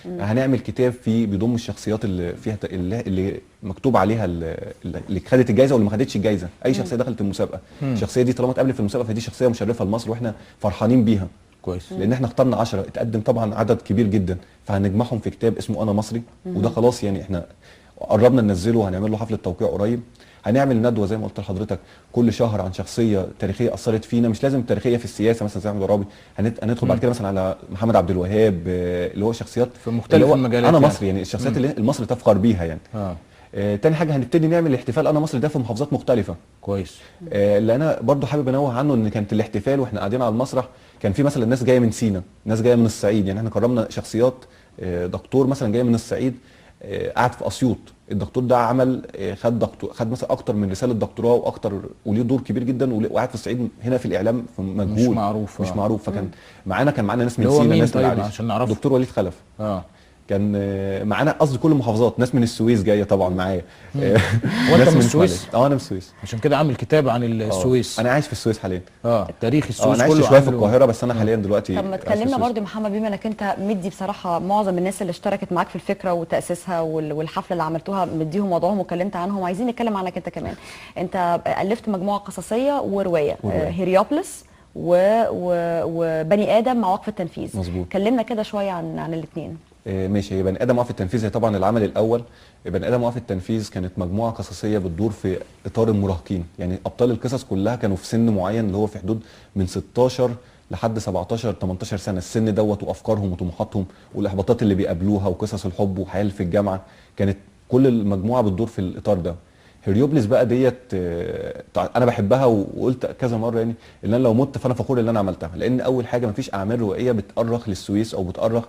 هنعمل كتاب فيه بيضم الشخصيات اللي فيها اللي مكتوب عليها اللي خدت الجائزه واللي ما خدتش الجائزه، اي شخصيه دخلت المسابقه. الشخصيه دي طالما اتقابلت في المسابقه فدي شخصيه مشرفه لمصر واحنا فرحانين بيها. كويس. لان احنا اخترنا 10، اتقدم طبعا عدد كبير جدا، فهنجمعهم في كتاب اسمه انا مصري. وده خلاص يعني احنا قربنا ننزله وهنعمل له حفله توقيع قريب. هنعمل ندوه زي ما قلت لحضرتك كل شهر عن شخصيه تاريخيه اثرت فينا، مش لازم تاريخيه في السياسه مثلا زي احمد عرابي، هندخل بعد كده مثلا على محمد عبد الوهاب، اللي هو شخصيات في مختلف المجالات. انا مصري يعني الشخصيات اللي مصر تفخر بيها يعني. تاني حاجه هنبتدي نعمل احتفال انا مصري ده في محافظات مختلفه. كويس. اللي انا برضو حابب انوه عنه ان كانت الاحتفال واحنا قاعدين على المسرح كان في مثلا ناس جايه من سينا، ناس جايه من الصعيد، يعني احنا كرمنا شخصيات. دكتور مثلا جاي من الصعيد قعد في اسيوط، الدكتور ده عمل خد مثلا اكتر من رساله دكتوراه واكتر، وليه دور كبير جدا، وقعد في الصعيد هنا في الاعلام في مجهول مش معروف. فكان كان معانا ناس من سينا، ناس من العريش. عشان نعرف دكتور وليد خلف. كان معانا قصدي كل المحافظات، ناس من السويس جايه طبعا معايا. وانت من السويس؟ انا من السويس. عشان كده عامل كتاب عن السويس. انا عايش في السويس حاليا. تاريخ السويس انا عايش شويه في القاهره، بس انا حاليا دلوقتي. طب ما تكلمنا برضه يا محمد، بما انك انت مدي بصراحه معظم الناس اللي اشتركت معاك في الفكره وتاسيسها والحفله اللي عملتوها مديهم وضعهم وكلمت عنهم، عايزين نتكلم عنك انت كمان. انت الفت مجموعه قصصيه وروايه، هيريوبلس وبني ادم مع وقف التنفيذ. مظبوط. كلمنا كده شويه عن الاثنين. ماشي. هي بني ادم وقف التنفيذ هي طبعا العمل الاول. بني ادم وقف التنفيذ كانت مجموعه قصصيه بتدور في اطار المراهقين، يعني ابطال القصص كلها كانوا في سن معين اللي هو في حدود من 16 لحد 17 18 سنه، السن دوت وافكارهم وطموحاتهم والاحباطات اللي بيقابلوها وقصص الحب وحياه في الجامعه، كانت كل المجموعه بتدور في الاطار ده. هيريوبلس بقى ديت انا بحبها وقلت كذا مره يعني ان انا لو مت فانا فخور ان انا عملتها، لان اول حاجه مفيش اعمال روائيه بتأرخ للسويس او بتأرخ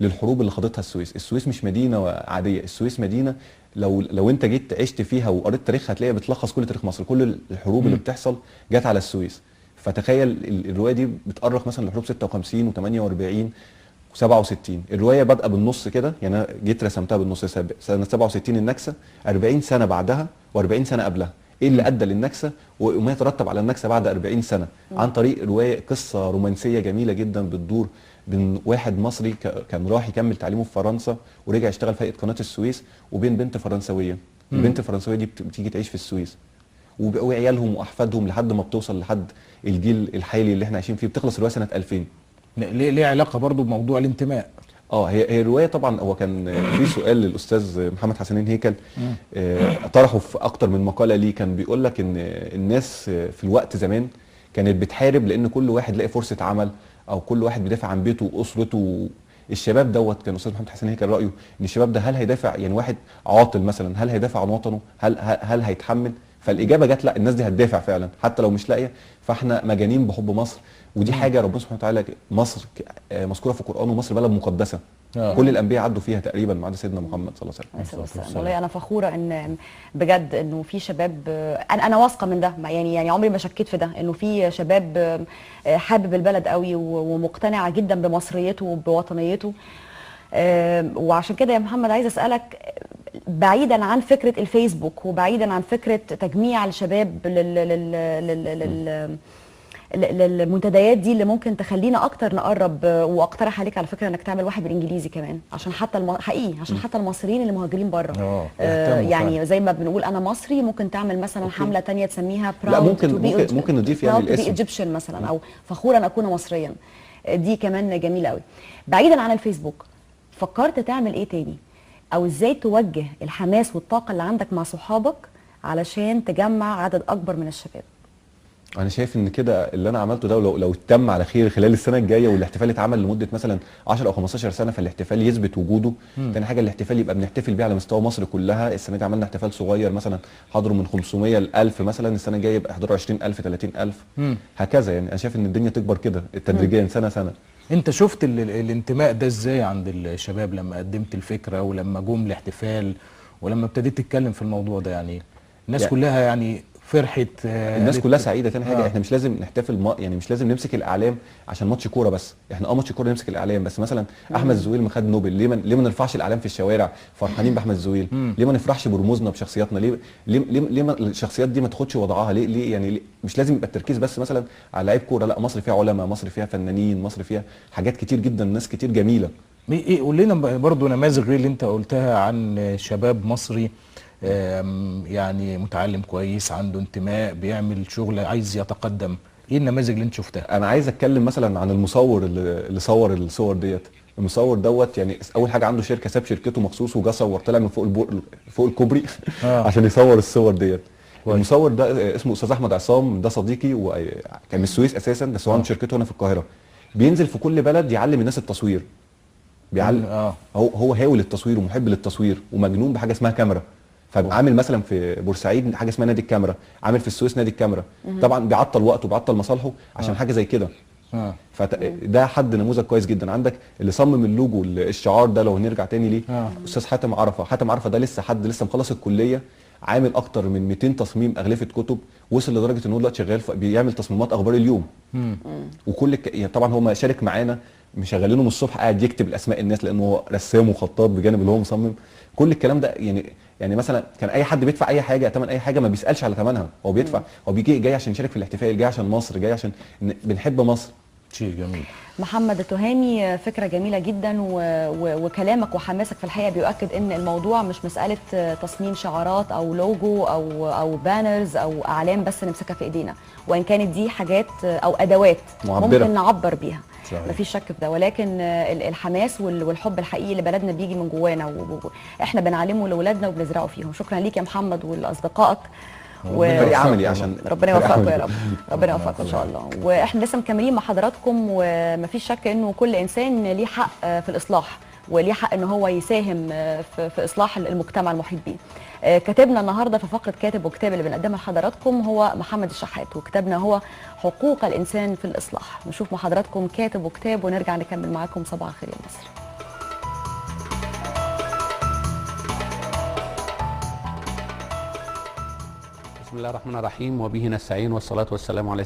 للحروب اللي خاضتها السويس. السويس مش مدينه عاديه، السويس مدينه لو انت جيت عشت فيها وقريت تاريخها هتلاقيها بتلخص كل تاريخ مصر، كل الحروب اللي بتحصل جت على السويس. فتخيل الروايه دي بتأرخ مثلا لحروب 56 و48 و67. الروايه بادئه بالنص كده، يعني انا جيت رسمتها بالنص. سنه 67 النكسه، 40 سنه بعدها و40 سنه قبلها، ايه اللي ادى للنكسه وما يترتب على النكسه بعد 40 سنه. عن طريق روايه قصه رومانسيه جميله جدا بتدور بين واحد مصري كان راح يكمل تعليمه في فرنسا ورجع يشتغل في هيئه قناه السويس، وبين بنت فرنسويه. البنت الفرنسويه دي بتيجي تعيش في السويس، وعيالهم واحفادهم لحد ما بتوصل لحد الجيل الحالي اللي احنا عايشين فيه. بتخلص الروايه سنه 2000. ليه علاقه برضو بموضوع الانتماء؟ هي الروايه طبعا. هو كان في سؤال للاستاذ محمد حسنين هيكل طرحه في اكتر من مقاله ليه، كان بيقول لك ان الناس في الوقت زمان كانت بتحارب لان كل واحد لاقي فرصه عمل، او كل واحد بيدافع عن بيته واسرته. الشباب دوت كان الاستاذ محمد حسنين هيكل رايه ان الشباب ده هل هيدافع، يعني واحد عاطل مثلا هل هيدافع عن وطنه؟ هل هيتحمل؟ فالاجابه جت لا، الناس دي هتدافع فعلا حتى لو مش لاقيه. فاحنا مجانين بحب مصر، ودي حاجه ربنا سبحانه وتعالى. مصر مذكوره في القران، ومصر بلد مقدسه. كل الانبياء عدوا فيها تقريبا ما عدا سيدنا محمد صلى الله عليه وسلم. والله انا فخوره ان بجد انه في شباب، انا واثقه من ده، يعني عمري ما شكيت في ده، انه في شباب حابب البلد قوي ومقتنع جدا بمصريته وبوطنيته. وعشان كده يا محمد عايز اسالك، بعيدا عن فكره الفيسبوك وبعيدا عن فكره تجميع الشباب للمنتديات دي اللي ممكن تخلينا اكتر نقرب، واقترح عليك على فكره انك تعمل واحد بالانجليزي كمان، عشان حتى حقيقي عشان حتى المصريين اللي مهاجرين بره يعني زي ما بنقول انا مصري، ممكن تعمل مثلا حمله ثانيه تسميها لا ممكن نضيف يعني الاسم ايجيبشن مثلا، او فخورا ان اكون مصريا. دي كمان جميله قوي. بعيدا عن الفيسبوك، فكرت تعمل ايه تاني، او ازاي توجه الحماس والطاقه اللي عندك مع صحابك علشان تجمع عدد اكبر من الشباب؟ انا شايف ان كده اللي انا عملته ده لو تم على خير خلال السنه الجايه، والاحتفال اتعمل لمده مثلا 10 او 15 سنه، فالاحتفال يثبت وجوده. تاني حاجه الاحتفال يبقى بنحتفل بيه على مستوى مصر كلها. السنه دي عملنا احتفال صغير مثلا حضروا من 500 ل 1000 مثلا، السنه الجايه يبقى يحضروا 20000 30000 هكذا. يعني انا شايف ان الدنيا تكبر كده تدريجيا سنه سنه. انت شفت الانتماء ده ازاي عند الشباب لما قدمت الفكره ولما جم الاحتفال ولما ابتديت تتكلم في الموضوع ده؟ يعني الناس كلها يعني فرحت، الناس كلها سعيده. تاني حاجه احنا مش لازم نحتفل يعني مش لازم نمسك الاعلام عشان ماتش كوره بس. احنا ماتش كوره نمسك الاعلام بس. مثلا احمد زويل ما خد نوبل، ليه ما نرفعش الاعلام في الشوارع فرحانين باحمد زويل؟ ليه ما نفرحش برموزنا بشخصياتنا؟ ليه ما الشخصيات دي ما تاخدش وضعها؟ ليه يعني ليه مش لازم يبقى التركيز بس مثلا على لعيب كوره؟ لا، مصر فيها علماء، مصر فيها فنانين، مصر فيها حاجات كتير جدا، ناس كتير جميله. ايه قول لنا برضو نماذج غير اللي انت قلتها عن شباب مصري يعني متعلم كويس، عنده انتماء، بيعمل شغل، عايز يتقدم. ايه النماذج اللي انت شفتها؟ انا عايز اتكلم مثلا عن المصور اللي صور الصور ديت. المصور دوت يعني اول حاجه عنده شركه، ساب شركته مخصوص وجا صور، طلع من فوق الكوبري عشان يصور الصور ديت. كويس. المصور ده اسمه استاذ احمد عصام، ده صديقي وكان من السويس اساسا، بس هو عنده شركته هنا في القاهره. بينزل في كل بلد يعلم الناس التصوير، بيعلم. هو هاوي للتصوير ومحب للتصوير ومجنون بحاجه اسمها كاميرا. فعامل مثلا في بورسعيد حاجه اسمها نادي الكاميرا، عامل في السويس نادي الكاميرا. طبعا بيعطل وقته وبيعطل مصالحه عشان حاجه زي كده. فده حد نموذج كويس جدا. عندك اللي صمم اللوجو الشعار ده، لو هنرجع تاني ليه، استاذ حاتم عرفه. حاتم عرفه ده لسه مخلص الكليه، عامل اكتر من 200 تصميم اغلفه كتب، وصل لدرجه ان هو دلوقتي شغال بيعمل تصميمات اخبار اليوم. وكل يعني طبعا هو شارك معانا، مشغلينه من الصبح قاعد يكتب الاسماء الناس، لانه هو رسام وخطاط بجانب اللي هو مصمم. كل الكلام ده يعني مثلا كان اي حد بيدفع اي حاجه ثمن اي حاجه ما بيسالش على ثمنها، هو بيدفع، هو بيجي جاي عشان يشارك في الاحتفال، جاي عشان مصر، جاي عشان بنحب مصر. شيء جميل. محمد التهامي، فكرة جميلة جدا وكلامك وحماسك في الحقيقة بيؤكد ان الموضوع مش مسألة تصميم شعارات او لوجو او بانرز او اعلام بس نمسكها في ايدينا، وان كانت دي حاجات او ادوات معبرة. ممكن نعبر بيها. صحيح. مفيش شك في ده، ولكن الحماس والحب الحقيقي لبلدنا بيجي من جوانا، واحنا بنعلمه لاولادنا وبنزرعه فيهم. شكرا ليك يا محمد ولاصدقائك. فريق عملي عشان ربنا يوفقكم يا رب، ربنا يوفقكم ان شاء الله. واحنا لسه مكملين مع حضراتكم، ومفيش شك انه كل انسان ليه حق في الاصلاح، وليه حق ان هو يساهم في اصلاح المجتمع المحيط بيه. كاتبنا النهارده في فقره كاتب وكتاب اللي بنقدمها لحضراتكم هو محمد الشحات، وكتابنا هو حقوق الانسان في الاصلاح. نشوف مع حضراتكم كاتب وكتاب ونرجع نكمل معاكم. صباح الخير يا مصر. بسم الله الرحمن الرحيم، وبه نستعين، والصلاة والسلام على